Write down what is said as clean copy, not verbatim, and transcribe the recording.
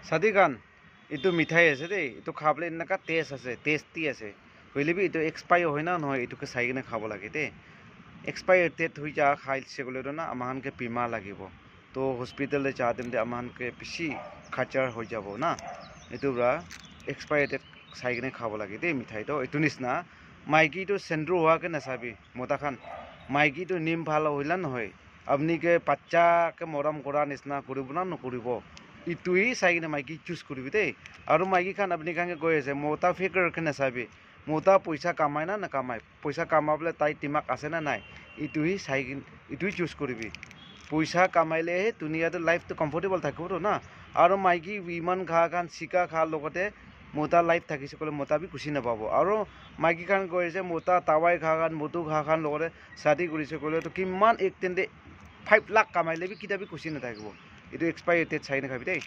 সাদি খান এইটো মিঠাই আছে দেই, এইটো খাবলৈ এনেকুৱা টেষ্ট আছে, টেষ্টি আছে। হইলেবি এইটো এক্সপায়াৰ হয় না নহয় এইটোকে চাই কিনে খাব লাগে দেই। এক্সপায়ার ডেট হয়ে যা খাইছে গেলে না আমাকে বিমা লাগিব। তো হসপিটালে যা দিন আমাকে বেশি খাচার হয়ে যাব না। এইটোরা এক্সপায়ার ডেট চাই কিনে খাব লাগে দেই মিঠাইটো। এইটো নিচিনা মাইকীটো চেন্দ্ৰ হোৱাকে নাচাবি মতা খান। মাইকীটো নিম ভাল হইলা নহয়, আপনিকে বাচ্চাকে মৰম কৰা নিচিনা কৰিব না নকৰিব, ইটোই চাই কিনে মাইকী চুজ কৰিবি দেই। আৰু মাইকী খান আপুনি কাকে কৈ আছে মতা ফিগাৰকে নাচাবি, মতা পইচা কামাই না নাকামাই, পইচা কামাবলৈ তাই টিমাক আছে না নাই, ইটোই চাই কিনে ইটোই চুজ কৰিবি। পইচা কামাইলেহে দুনিয়াটো লাইফটো কমফৰ্টেবল থাকিবতো না। আৰু মাইকী ইমান ঘাঁহ খান চিকা খা লগতে মতা লাইফ থাকিছে ক'লে মতা বি খুচি নাপাব। আৰু মাইকী খান কৈছে মতা টাৱাই ঘাঁহ খান মধু ঘাঁহ খান লগতে চাদি কৰিছে ক'লেতো কিমান এক তেন্তে 5 লাখ কামাইলে বি কিতাবি খুচি নাথাকিব। এইটো এক্সপায়াৰ ডেট চাই নাখাবি দেই।